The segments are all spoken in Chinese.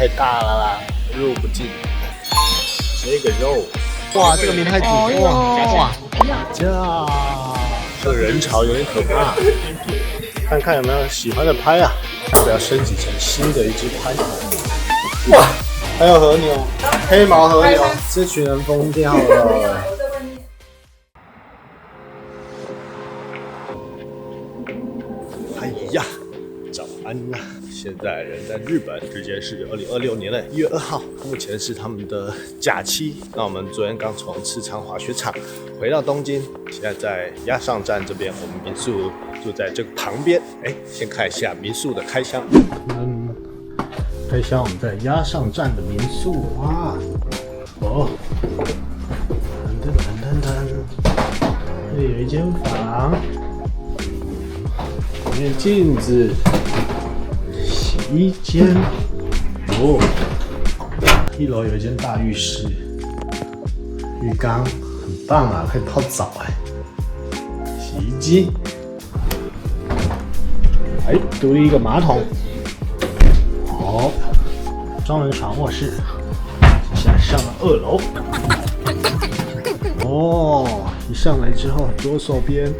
太大了啦，入不进。这个肉，哇，这个明太子，哇，这个人潮有点可怕。看看有没有喜欢的拍啊，要不要升级成新的一只拍？哇，还有和牛，黑毛和牛，这群人疯掉了。哎呀，早安啊！现在人在日本，时间是2026年的1月2号，目前是他们的假期。那我们昨天刚从赤仓滑雪场回到东京，现在在鸭上站这边，我们民宿就在这个旁边。先看一下民宿的开箱。开箱我们在鸭上站的民宿，哇，哦，这里有一间房，里面镜子。洗衣间，哦，1楼有一间大浴室，浴缸很棒啊，可以泡澡洗衣机，独立一个马桶，双人床卧室，现在上了2楼，一上来之后，左手边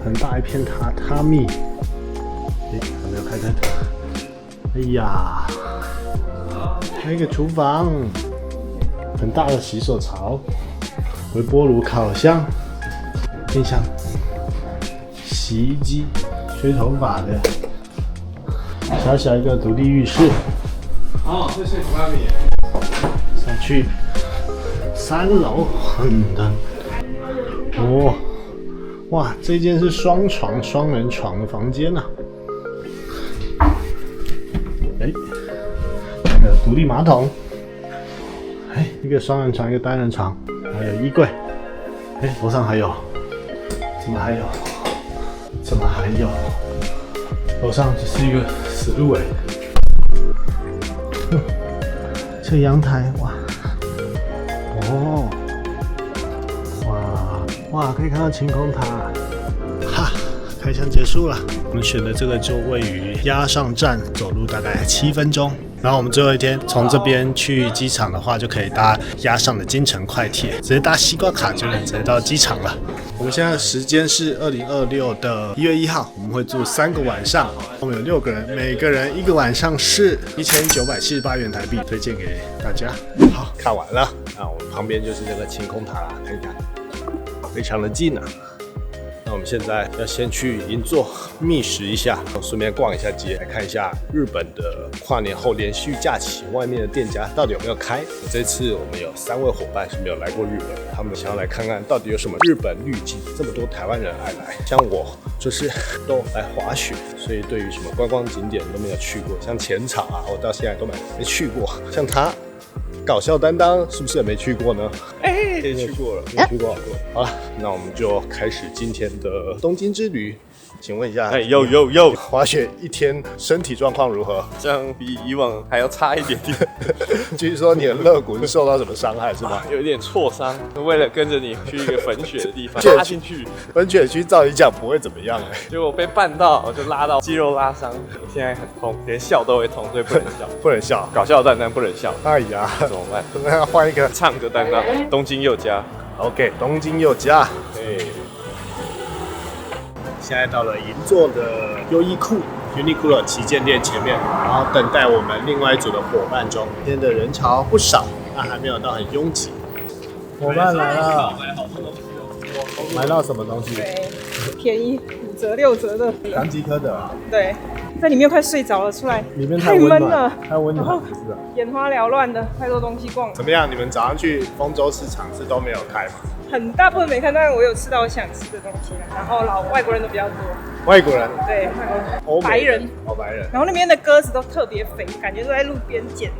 很大一片榻榻米，还没有开灯。哎呀，还有一个厨房，很大的洗手槽，微波炉、烤箱、冰箱、洗衣机、吹头发的，小一个独立浴室。这是榻榻米。上去3楼，哇，这间是双人床的房间啊。独立马桶，一个双人床，一个单人床，还有衣柜，楼上还有，怎么还有？楼上只是一个死路这阳台，哇，可以看到晴空塔，开箱结束了。我们选的这个就位于鸭上站，走路大概7分钟。然后我们最后一天从这边去机场的话，就可以搭鸭上的京城快铁，直接搭西瓜卡就能直接到机场了。我们现在时间是2026的1月1号，我们会住3个晚上，我们有6个人，每个人1个晚上是1978元台币，推荐给大家。好，看完了，我们旁边就是这个晴空塔啦，看一看，非常的近啊。那我们现在要先去银座觅食一下，顺便逛一下街，来看一下日本的跨年后连续假期外面的店家到底有没有开。这次我们有3位伙伴是没有来过日本，他们想要来看看到底有什么日本滤镜，这么多台湾人爱来。像我就是都来滑雪，所以对于什么观光景点都没有去过，像浅草啊，我到现在都没去过。像他搞笑担当是不是也没去过呢？去过了，没去过。好了，那我们就开始今天的东京之旅。请问一下，滑雪1天身体状况如何？这样比以往还要差一点点。据说你的肋骨是受到什么伤害是吗？有一点挫伤，为了跟着你去一个粉雪的地方拉进去。粉雪区照理讲不会怎么样结果被绊到，我就拉到肌肉拉伤，现在很痛，连笑都会痛，所以不能笑。不能笑，搞笑担当不能笑。哎呀，怎么办？那要换一个唱歌担当，东京佑嘉。OK， 东京佑嘉。现在到了银座的优衣库 Uniqlo 旗舰店前面，然后等待我们另外一组的伙伴中。今天的人潮不少，但还没有到很拥挤。伙伴来了，买到什么东西？对，便宜5折6折的，唐吉诃德。对，在里面快睡着了，出来里面太闷了，太温暖，然后眼花缭乱的，太多东西逛了。怎么样？你们早上去丰州市场是都没有开吗？很大部分没看，但是我有吃到我想吃的东西，然后外国人都比较多。外国人？对，白人。白人。然后那边的鸽子都特别肥，感觉都在路边捡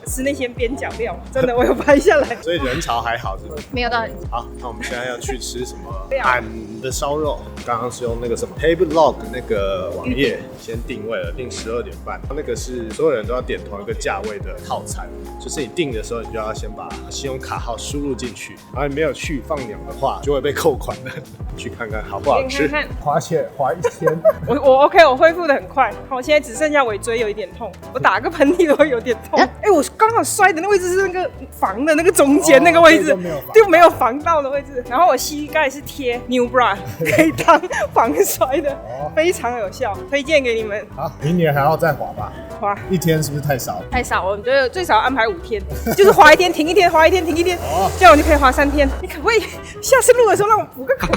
吃那些边角料，真的我有拍下来。所以人潮还好，是不是？没有到很好，那我们现在要去吃什么？俺的烧肉，刚刚是用那个什么 Tabelog 那个网页先定位了，定12点半。那个是所有人都要点同一个价位的套餐，就是你订的时候，你就要先把信用卡号输入进去，然后你没有去放鸟的话，就会被扣款的。去看看好不好吃。看看滑雪滑1天，我 OK， 我恢复的很快。我现在只剩下尾椎有一点痛，我打个喷嚏都会有点痛。我刚好摔的那位置是那个防的那个中间那个位置，就没有防到的位置。然后我膝盖是贴 New Bra， 可以当防摔的，非常有效，推荐给你们。好，明年还要再滑吧？滑1天是不是太少？太少，我们觉得最少要安排5天，就是滑1天停1天，滑1天停1天，这样我就可以滑3天。你可不可以下次录的时候让我补个口？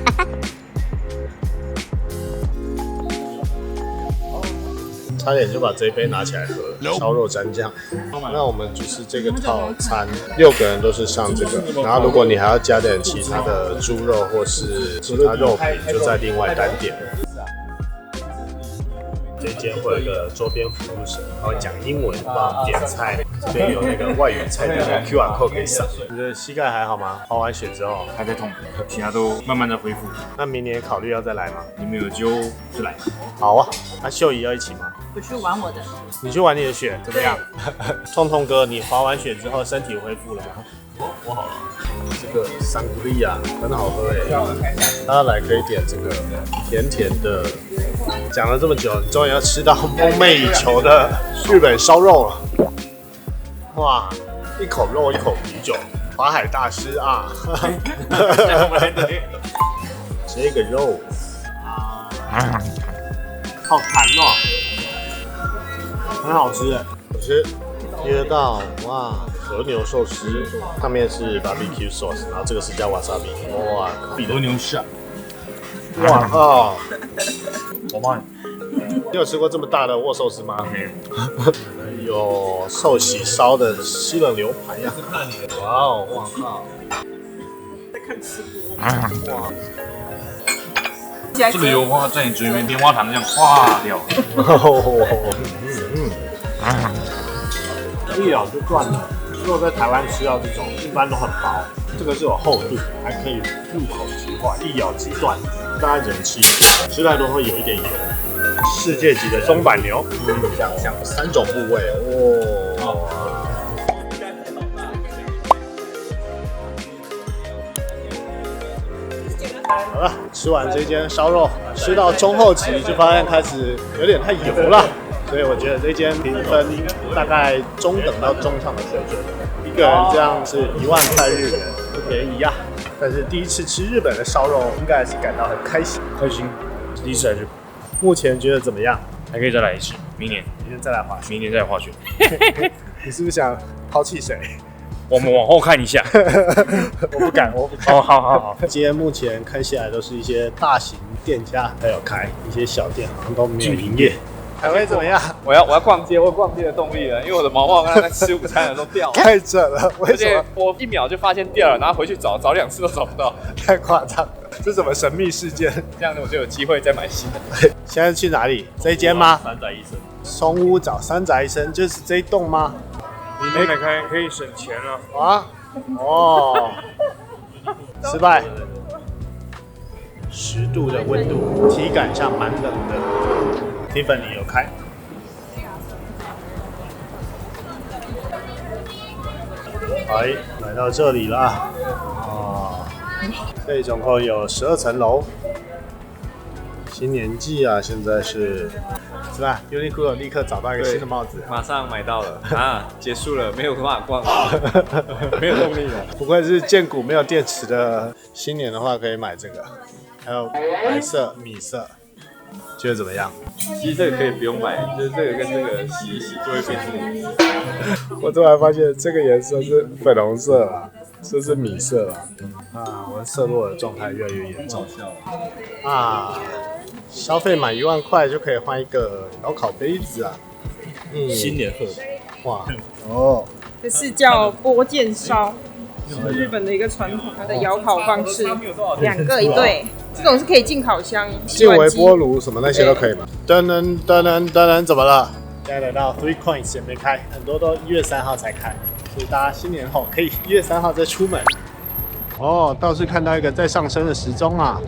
差点就把这一杯拿起来喝了，烧肉蘸酱。那我们就是这个套餐，6个人都是上这个，然后如果你还要加点其他的猪肉或是其他肉品，就再另外单点。这间会有一个桌边服务生，他会讲英文帮我们点菜，这边有那个外语菜单的 QR code 可以扫。你的膝盖还好吗？滑完雪之后还在痛，其他都慢慢的恢复。那明年考虑要再来吗？你们有就来。好啊，那秀仪要一起吗？我去玩我的。你去玩你的雪怎么样？痛痛哥，你滑完雪之后身体恢复了吗？我好了。这个桑古利亚很好喝哎，大家来可以点这个甜甜的。讲了这么久，你终于要吃到梦寐以求的日本烧肉了。哇，一口肉一口啤酒，华海大师啊！这个肉啊，好弹哦，很好吃哎，好吃。第二道哇，和牛寿司，上面是 barbecue sauce， 然后这个是加 wasabi， 哇，和牛下。哇靠！我妈，你有吃过这么大的握寿司吗？没有。有寿喜烧的西冷牛排呀！哇哦，哇靠！在看吃播。哇！这个油花在你嘴里面棉花糖这样化掉。一咬就断了。如果在台湾吃到这种，一般都很薄，这个是有厚度，还可以入口即化，一咬即断。大概只能吃1口，吃太多会有一点油。世界级的松板牛，像3种部位哦。好了，吃完这间烧肉，吃到中后期就发现开始有点太油了，所以我觉得这间评分大概中等到中上的水准。一个人这样是1万块日元，不便宜呀。但是第一次吃日本的烧肉，应该还是感到很开心。开心，第一次来日本，目前觉得怎么样？还可以再来一次，明年再来滑雪。明年再来滑雪。你是不是想抛弃谁？我们往后看一下。我不敢。哦，好。今天目前看下来都是一些大型店家还有开，一些小店好像都没有营业。海威怎么样？我要逛街，我有逛街的动力了，因为我的毛毛刚才吃午餐的时候掉了，太准了！为什么？我1秒就发现掉了，然后回去找2次都找不到，太夸张了！这是什么神秘事件？这样子我就有机会再买新的。现在去哪里？这一间吗？山宅医生。松屋找山宅医生，就是这一栋吗？里面买开可以省钱了。啊？哦，失败。10度的温度，体感上蛮冷的。Tiffany 有开。哎，来到这里啦！哦，这里总共有12层楼。新年季啊，现在是吧 ？Uniqlo 立刻找到一个新的帽子，马上买到了啊！结束了，没有办法逛了，没有动力了。不愧是健骨没有电池的，新年的话可以买这个，还有白色、米色，觉得怎么样？其实这个可以不用买，就是这个跟这个洗一洗就会变成。我突然发现这个颜色是粉红色了，这是米色了啊！我的色弱的状态越来越严重啊！消费满1万块就可以换一个窑烤杯子啊！新年贺哇哦，这是叫波剑烧，是日本的一个传统的窑烤方式，2个1对，这种是可以进烤箱、进微波炉什么那些都可以吗？噔噔噔噔噔噔，怎么了？现在来到 Three Coins 也没开，很多都1月3号才开，所以大家新年后可以1月3号再出门。哦，倒是看到一个在上升的时钟啊，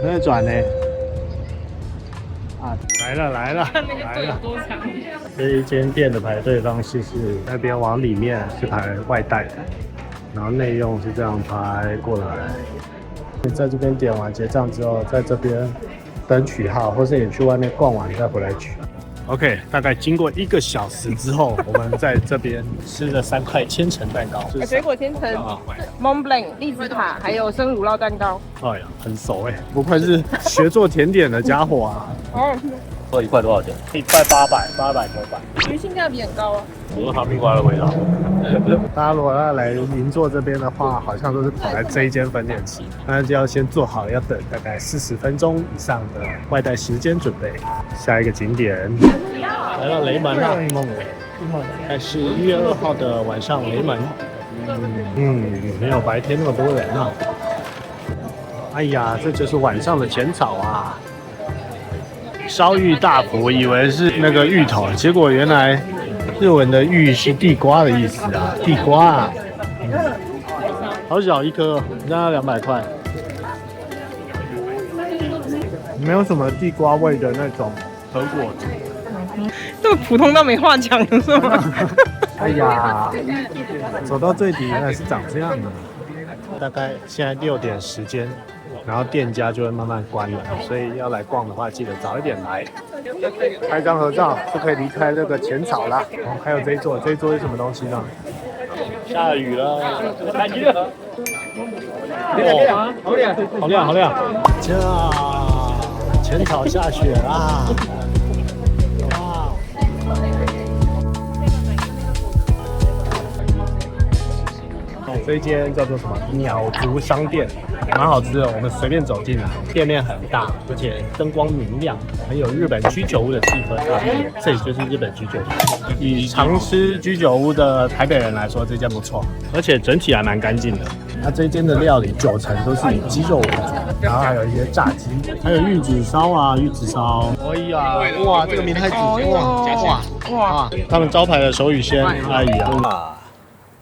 在转呢。啊，来了！来了！这一间店的排队方式是那边往里面是排外带的，然后内用是这样排过来。你在这边点完结账之后，在这边等取号，或是你去外面逛完再回来取。OK， 大概经过1个小时之后，我们在这边吃了3块千层蛋糕，水果千层、Mont Blanc 栗子塔，还有生乳酪蛋糕。哎呀，很熟哎，不愧是学做甜点的家伙啊！哦，说1块多少钱1块800，800多块，因为性价比很高啊。有哈密瓜的味道。大家如果要来银座这边的话，好像都是跑来这一间分店吃，但是就要先做好要等大概40分钟以上的外带时间准备。下一个景点来到雷门了，还是1月2号的晚上雷门。没有白天那么多人啊。哎呀，这就是晚上的浅草啊！烧芋大福，以为是那个芋头，结果原来日文的芋是地瓜的意思啊，地瓜啊，好小一颗，那200块，没有什么地瓜味的那种核果子。这么普通到没话讲了是吗？哎呀，走到最底原来是长这样的。大概现在6点时间，然后店家就会慢慢关了，所以要来逛的话，记得早一点来。拍张合照就可以离开这个浅草啦。哦，还有这一座是什么东西呢？下雨了，好亮，好亮！这浅草下雪啦！哇！这一间叫做什么鸟族商店，蛮好吃的。我们随便走进来，店面很大，而且灯光明亮，很有日本居酒屋的气氛啊。这里就是日本居酒屋。以常吃居酒屋的台北人来说，这间不错，而且整体还蛮干净的。它这间的料理90%都是以鸡肉为主，然后还有一些炸鸡，还有玉子烧啊，玉子烧。哎呀，哇，这个明太子，哇，他们招牌的手语鲜阿姨啊。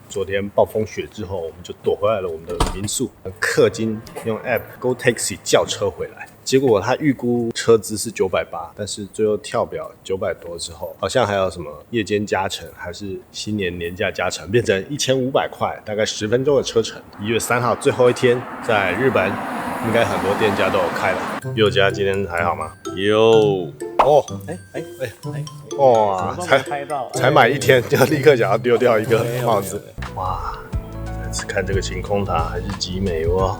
昨天暴风雪之后，我们就躲回来了我们的民宿。氪金用 App Go Taxi 叫车回来，结果他预估车资是980，但是最后跳表900多之后，好像还有什么夜间加成，还是新年年假加成，变成1500块，大概10分钟的车程。1月3号最后一天，在日本应该很多店家都有开了。佑家今天还好吗？有哦，哇，才买1天就立刻想要丢掉一个帽子。哇，再次看这个晴空塔还是极美哦，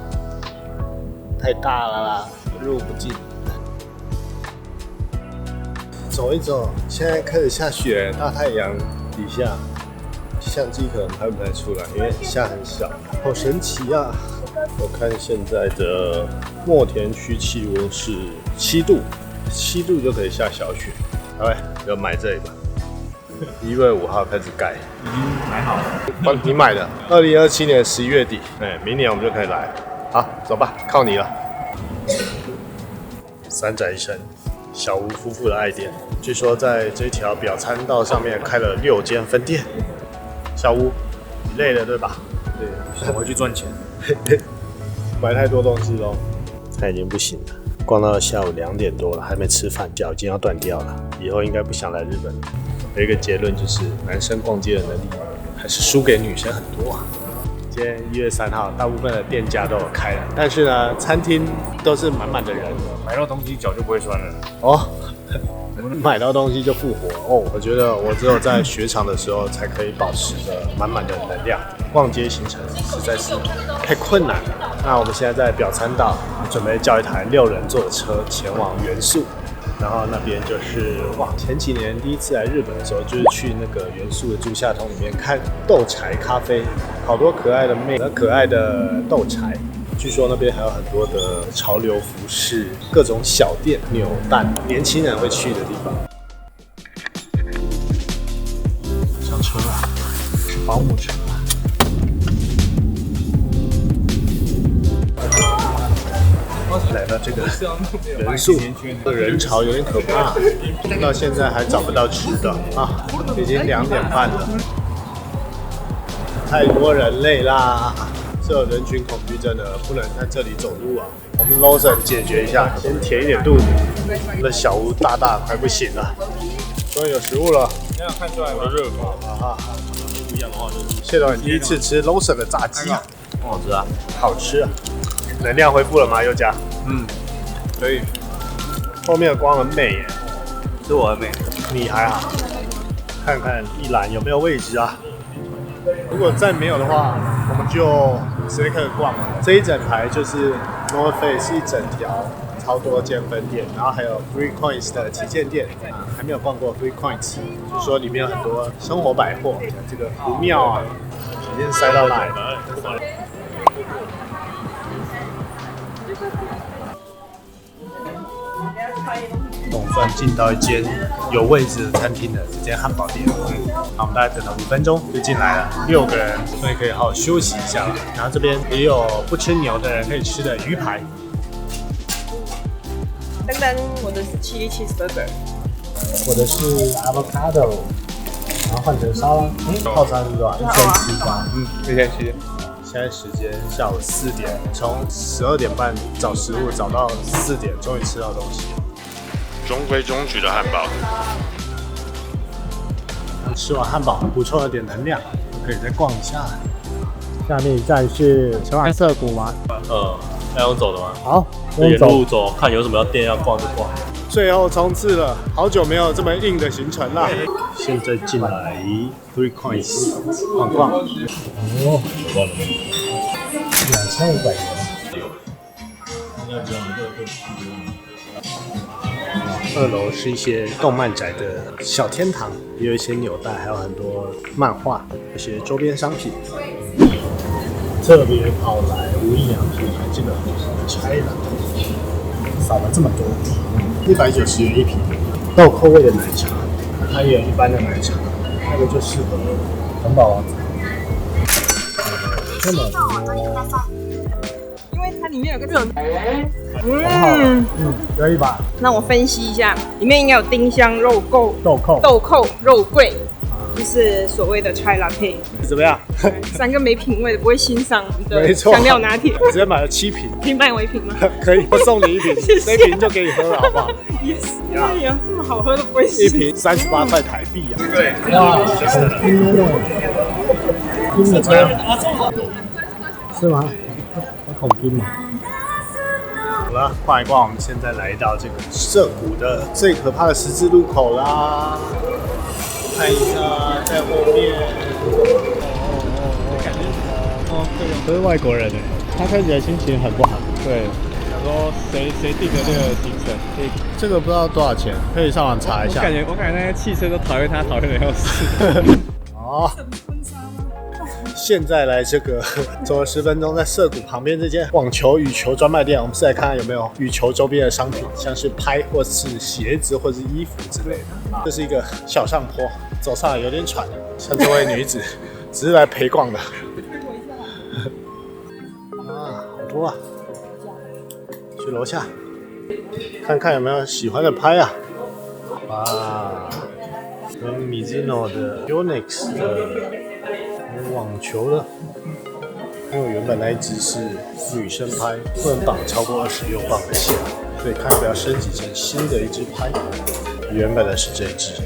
太大了啦，入不进。走一走，现在开始下雪，大太阳底下，相机可能拍不太出来，因为下很小，好神奇啊！我看现在的墨田区气温是7度，7度就可以下小雪。来，就买这里吧。1月5号开始盖，已经买好了。你买的，2027年11月底，明年我们就可以来。好，走吧，靠你了。三宅一生，小吴夫妇的爱店，据说在这条表参道上面开了6间分店。小吴，你累了对吧？对，想回去赚钱。买太多东西咯，他已经不行了。逛到下午2点多了，还没吃饭，脚已经要断掉了。以后应该不想来日本了。有一个结论就是，男生逛街的能力还是输给女生很多啊。今天1月3号，大部分的店家都有开了，但是呢，餐厅都是满满的人。买到东西脚就不会酸了。哦，买到东西就复活哦。我觉得我只有在雪场的时候才可以保持着满满的能量。逛街行程实在是太困难了。那我们现在在表参道，准备叫一台6人座的车前往原宿。然后那边就是哇，前几年第一次来日本的时候，就是去那个原宿的竹下通里面看豆柴咖啡，好多可爱的妹，可爱的豆柴。据说那边还有很多的潮流服饰，各种小店、扭蛋，年轻人会去的地方。上车啊，是保姆车啊。来到这个人宿，人潮有点可怕，到现在还找不到吃的啊！已经2点半了，太多人类啦！这有人群恐惧症的不能在这里走路啊！我们 Lawson 解决一下，先填一点肚子。我们的小屋大快不行了，终于有食物了。这样看出来我的热狗啊！不一样的话就是，谢总第一次吃 Lawson 的炸鸡，很好吃啊，好吃啊！能量恢复了吗？宥嘉？可以，后面的光很美耶，是我很美。你还好？看看一栏有没有位置啊？如果再没有的话，我们就直接开始逛。这一整排就是 North Face 一整条，超多间分店，然后还有 Three Coins 的旗舰店啊，还没有逛过 Three Coins， 就是说里面有很多生活百货，这个不妙啊，直接塞到哪里？总算进到一间有位置的餐厅了，这间汉堡店。我们大概等了5分钟就进来了，6个人，所以可以好好休息一下了。然后这边也有不吃牛的人可以吃的鱼排。等等，我的是chili cheeseburger，我的是 avocado， 然后换成沙拉。套餐是多少？1700。1000现在时间下午4点，从12点半找食物找到4点，终于吃到东西。中规中矩的汉堡。吃完汉堡，补充了点能量，可以再逛一下。下面一站是前往涩谷吗？要用走的吗？好，沿路走，看有什么店要逛就逛。最后冲刺了，好久没有这么硬的行程了。现在进来 Three Coins 逛逛。哦，2500元。2楼是一些动漫宅的小天堂，也有一些纽带，还有很多漫画，一些周边商品。特别跑来无印良品买这个拆了，少了这么多，190元一瓶，豆蔻味的奶茶，它也有一般的奶茶，那个就适合红宝王子。这么多，因为它里面有个可以吧？那我分析一下，里面应该有丁香、肉桂、豆蔻，肉桂，就是所谓的chai latte。怎么样？3个没品味的不会欣赏你的没错香料拿铁。直接买了7瓶，可以卖我1瓶吗？可以，我送你1瓶，谢谢这瓶就给你喝了，好不好？Yes， 哎呀，这么好喝都不会欣赏。？1瓶38块台币啊！对，哇，拼的车是吗？好恐怖吗？好了，逛一逛，我们现在来到这个涩谷的最可怕的十字路口啦。看一下，在后面。都是外国人哎，他看起来心情很不好。对，想说谁定的这个行程？这个不知道多少钱，可以上网查一下。我感觉那些汽车都讨厌他，讨厌的要死。哦。现在来这个走了10分钟，在涩谷旁边这间网球、羽球专卖店，我们是来看看有没有羽球周边的商品，像是拍或是鞋子或是衣服之类的。这是一个小上坡，走上来有点喘，像这位女子只是来陪逛的。啊，好多啊！去楼下看看有没有喜欢的拍啊！哇，跟 Mizuno 的 Yonex 的。网球的，因为我原本那一只是女生拍，不能绑超过26磅的线，所以看要不要升级成新的一只拍。原本的是这一只。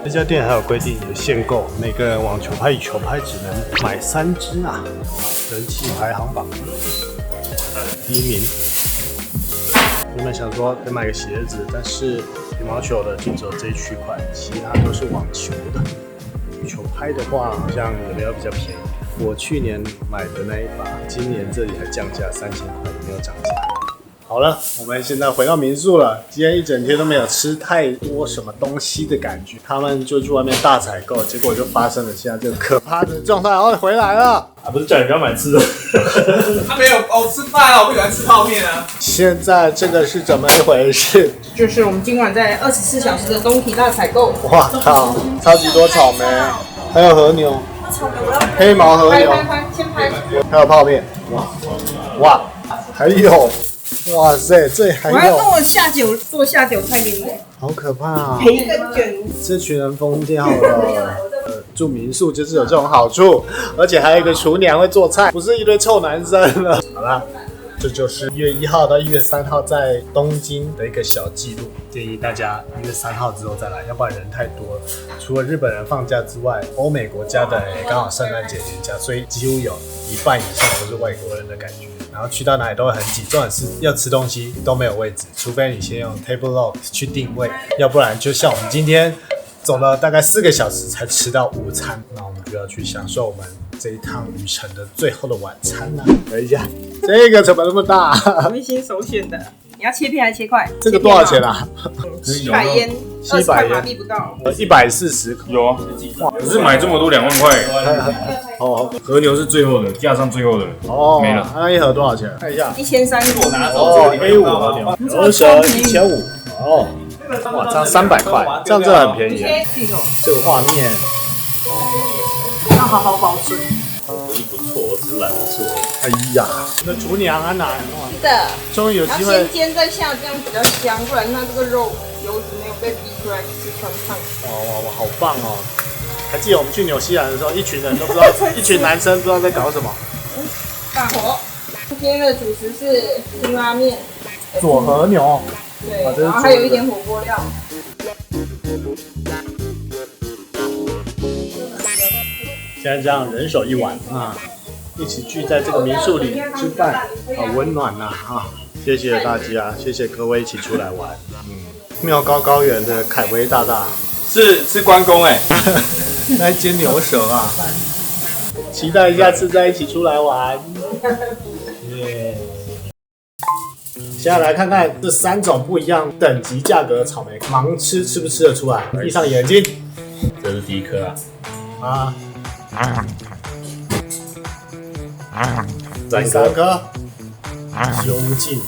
这家店还有规定有限购，每个人网球拍与球拍只能买3只啊。人气排行榜第1名。原本想说再买个鞋子，但是羽毛球的就只有这一区块，其他都是网球的。球拍的话，好像也没有比较便宜。我去年买的那一把，今年这里还降价3000块，没有涨价。好了，我们现在回到民宿了。今天一整天都没有吃太多什么东西的感觉，他们就去外面大采购，结果就发生了现在这个可怕的状态。哦，回来了。不是叫你不要买吃的。他没有吃饭啊，我不喜欢吃泡面啊。现在这个是怎么一回事？就是我们今晚在24小时的东体大采购。哇靠，超级多草莓，还有和牛，黑毛和牛，先拍。还有泡面，哇，还有，哇塞，这还有，我要做下酒菜给你，好可怕啊！培根卷。这群人疯掉了。住民宿就是有这种好处，而且还有一个厨娘会做菜，不是一堆臭男生了。好啦，这就是1月1号到1月3号在东京的一个小记录，建议大家1月3号之后再来，要不然人太多了。除了日本人放假之外，欧美国家的也刚好圣诞节连假，所以几乎有1一半以上都是外国人的感觉，然后去到哪里都会很挤，重点是要吃东西都没有位置，除非你先用 Table Lock 去定位，要不然就像我们今天走了大概4个小时才吃到午餐，那我们就要去享受我们这一趟旅程的最后的晚餐了。等一下，这个怎么那么大？微星首选的，你要切片还是切块？这个多少钱啊？700烟，20块马币不到。140口。有啊，可是买这么多2万块，哦和牛是最后的，架上最后的，哦，没了。那一盒多少钱？看一下。 1300。哦 ，A5 和牛，牛舌1500。哦，哇，这样300块，这样真的很便宜。这个画面要好好保存。不错，我只是懒得做。哎呀，那厨娘安娜，是的，终于有要机会先煎再下，这样比较香，不然它这个肉油脂没有被逼出来是酸烫。哇，好棒哦！还记得我们去纽西兰的时候，一群人都不知道，一群男生不知道在搞什么。大火。今天的主食是辛拉面，左和牛，对，这是然后还有一点火锅料。现在这样人手一碗啊，一起聚在这个民宿里吃饭，好温暖呐啊！谢谢大家，谢谢各位一起出来玩。妙高高原的凯威大大是关公哎，来煎牛舌啊！期待下次再一起出来玩。耶！现在来看看这3种不一样等级价格的草莓，盲吃不吃得出来？闭上眼睛。这是第一颗啊，第3颗，究竟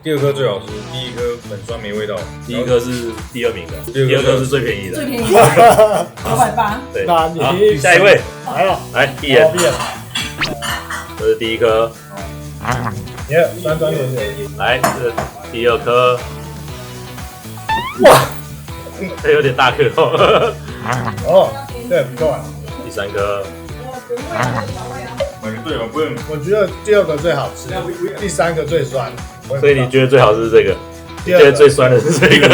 第2颗最好吃，第1颗很酸没味道，第一颗是第2名的，第2颗是最便宜的，最便宜980。对，那好你下一位来了，来闭眼，闭眼，这是第1颗，耶，酸酸甜甜。来这是第2颗，哇，这有点大颗哦，哦，对，不错。第3颗，买个对哦，不用。我觉得第2个最好吃，第3个最酸。所以你觉得最好是这个？第2个觉得最酸的是这个，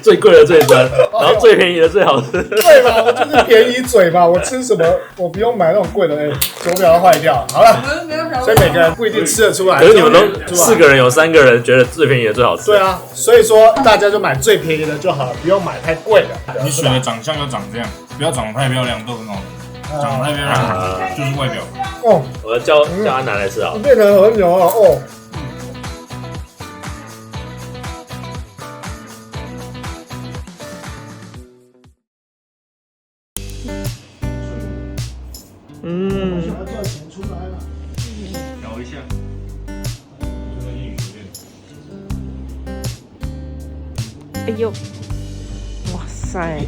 最贵的最酸，然后最便宜的最好吃。对嘛？我就是便宜嘴嘛，我吃什么我不用买那种贵的，手表要坏掉。好了，所以每个人不一定吃得出来。可是你们都4个人有3个人觉得最便宜的最好吃。对啊，所以说大家就买最便宜的就好了，不用买太贵的。你选的长相要长这样，不要长得太漂亮，都很好。长得太漂亮就是外表。哦，我要叫安南来吃啊。变成和牛了哦。摇一下。哎呦，哇塞！